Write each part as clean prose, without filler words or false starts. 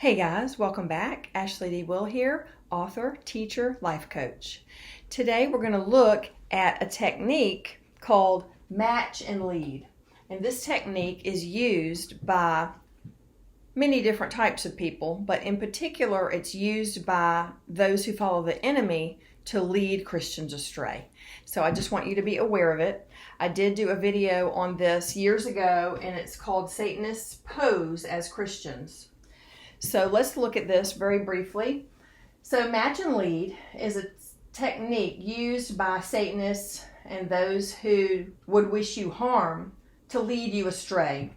Hey guys, welcome back. Ashley D. Will here, author, teacher, life coach. Today we're going to look at a technique called match and lead. And this technique is used by many different types of people, but in particular it's used by those who follow the enemy to lead Christians astray. So I just want you to be aware of it. I did do a video on this years ago, and it's called Satanists Pose as Christians. So let's look at this very briefly. So match and lead is a technique used by Satanists and those who would wish you harm to lead you astray.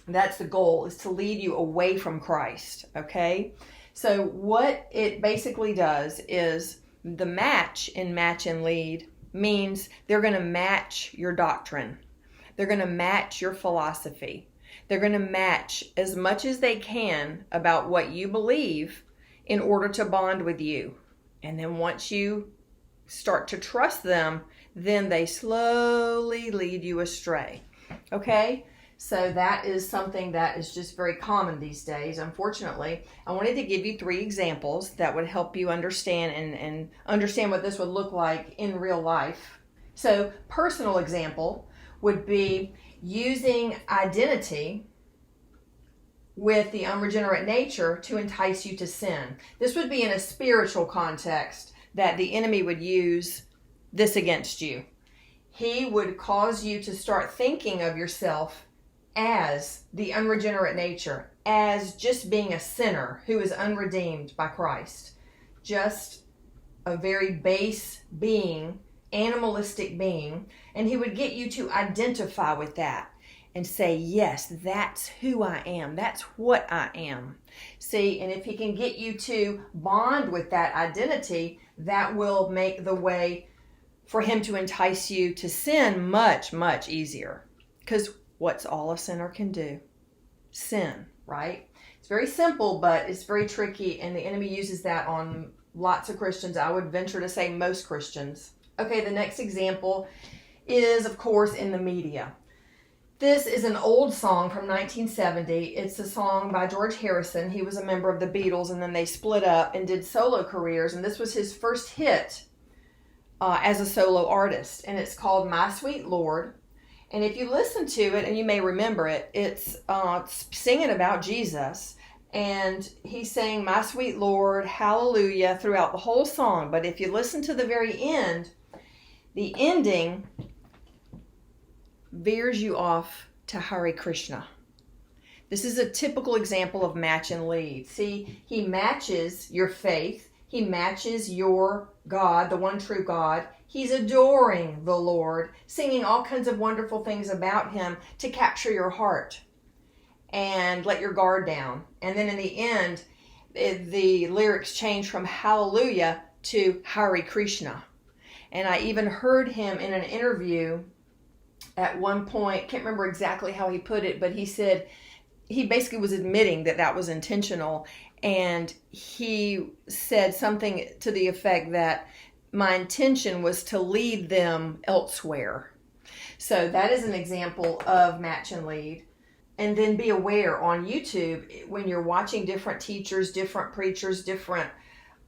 That's the goal, is to lead you away from Christ, okay? So what it basically does is the match in match and lead means they're going to match your doctrine. They're going to match your philosophy. They're going to match as much as they can about what you believe in order to bond with you. And then once you start to trust them, then they slowly lead you astray. Okay? So that is something that is just very common these days, unfortunately. I wanted to give you 3 examples that would help you understand and understand what this would look like in real life. So, personal example would be using identity with the unregenerate nature to entice you to sin. This would be in a spiritual context that the enemy would use this against you. He would cause you to start thinking of yourself as the unregenerate nature, as just being a sinner who is unredeemed by Christ. Just a very base being, animalistic being, and he would get you to identify with that and say, yes, that's who I am. That's what I am. See, and if he can get you to bond with that identity, that will make the way for him to entice you to sin much, much easier. Because what's all a sinner can do? Sin, right? It's very simple, but it's very tricky, and the enemy uses that on lots of Christians. I would venture to say most Christians. Okay, the next example is, of course, in the media. This is an old song from 1970. It's a song by George Harrison. He was a member of the Beatles, and then they split up and did solo careers, and this was his first hit as a solo artist, and it's called My Sweet Lord. And if you listen to it, and you may remember it, it's singing about Jesus, and he's saying, my sweet Lord, hallelujah, throughout the whole song. But if you listen to the very end, the ending veers you off to Hare Krishna. This is a typical example of match and lead. See, he matches your faith. He matches your God, the one true God. He's adoring the Lord, singing all kinds of wonderful things about him to capture your heart and let your guard down. And then in the end, the lyrics change from hallelujah to Hare Krishna. And I even heard him in an interview at one point, can't remember exactly how he put it, but he said he basically was admitting that that was intentional. And he said something to the effect that my intention was to lead them elsewhere. So that is an example of match and lead. And then be aware on YouTube, when you're watching different teachers, different preachers, different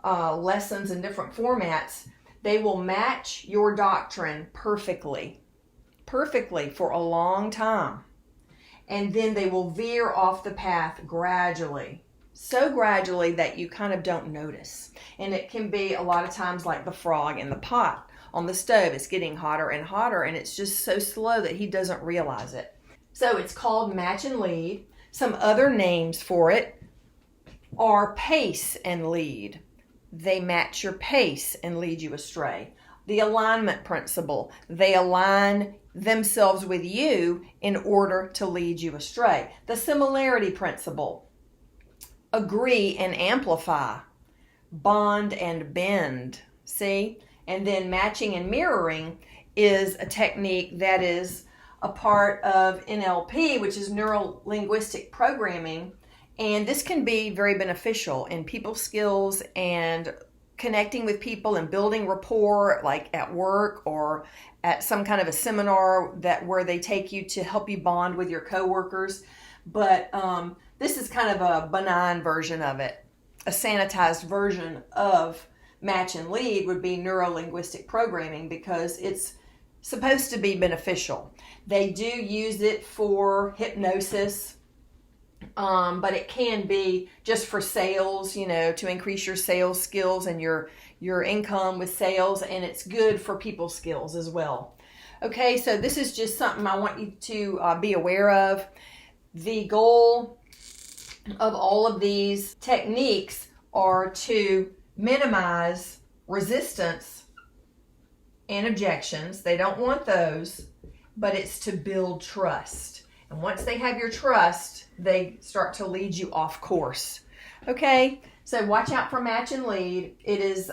lessons and different formats, they will match your doctrine perfectly for a long time. And then they will veer off the path gradually. So gradually that you kind of don't notice. And it can be a lot of times like the frog in the pot on the stove. It's getting hotter and hotter, and it's just so slow that he doesn't realize it. So it's called match and lead. Some other names for it are pace and lead. They match your pace and lead you astray. The alignment principle. They align themselves with you in order to lead you astray. The similarity principle. Agree and amplify, bond and bend, see? And then matching and mirroring is a technique that is a part of NLP, which is neuro-linguistic programming. And this can be very beneficial in people skills and connecting with people and building rapport, like at work or at some kind of a seminar where they take you to help you bond with your coworkers. But this is kind of a benign version of it. A sanitized version of match and lead would be neuro-linguistic programming because it's supposed to be beneficial. They do use it for hypnosis, but it can be just for sales, to increase your sales skills and your income with sales, and it's good for people skills as well. Okay, so this is just something I want you to be aware of. The goal of all of these techniques are to minimize resistance and objections. They don't want those, but it's to build trust. And once they have your trust, they start to lead you off course. Okay, so watch out for match and lead. It is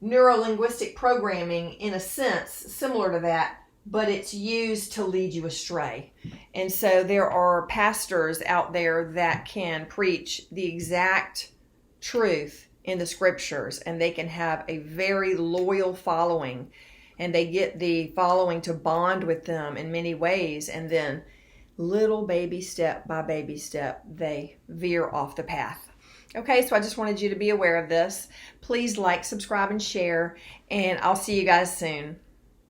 neuro-linguistic programming in a sense similar to that, but it's used to lead you astray. And so there are pastors out there that can preach the exact truth in the scriptures, and they can have a very loyal following, and they get the following to bond with them in many ways, and then little baby step by baby step they veer off the path. Okay, so I just wanted you to be aware of this. Please like, subscribe, and share, and I'll see you guys soon.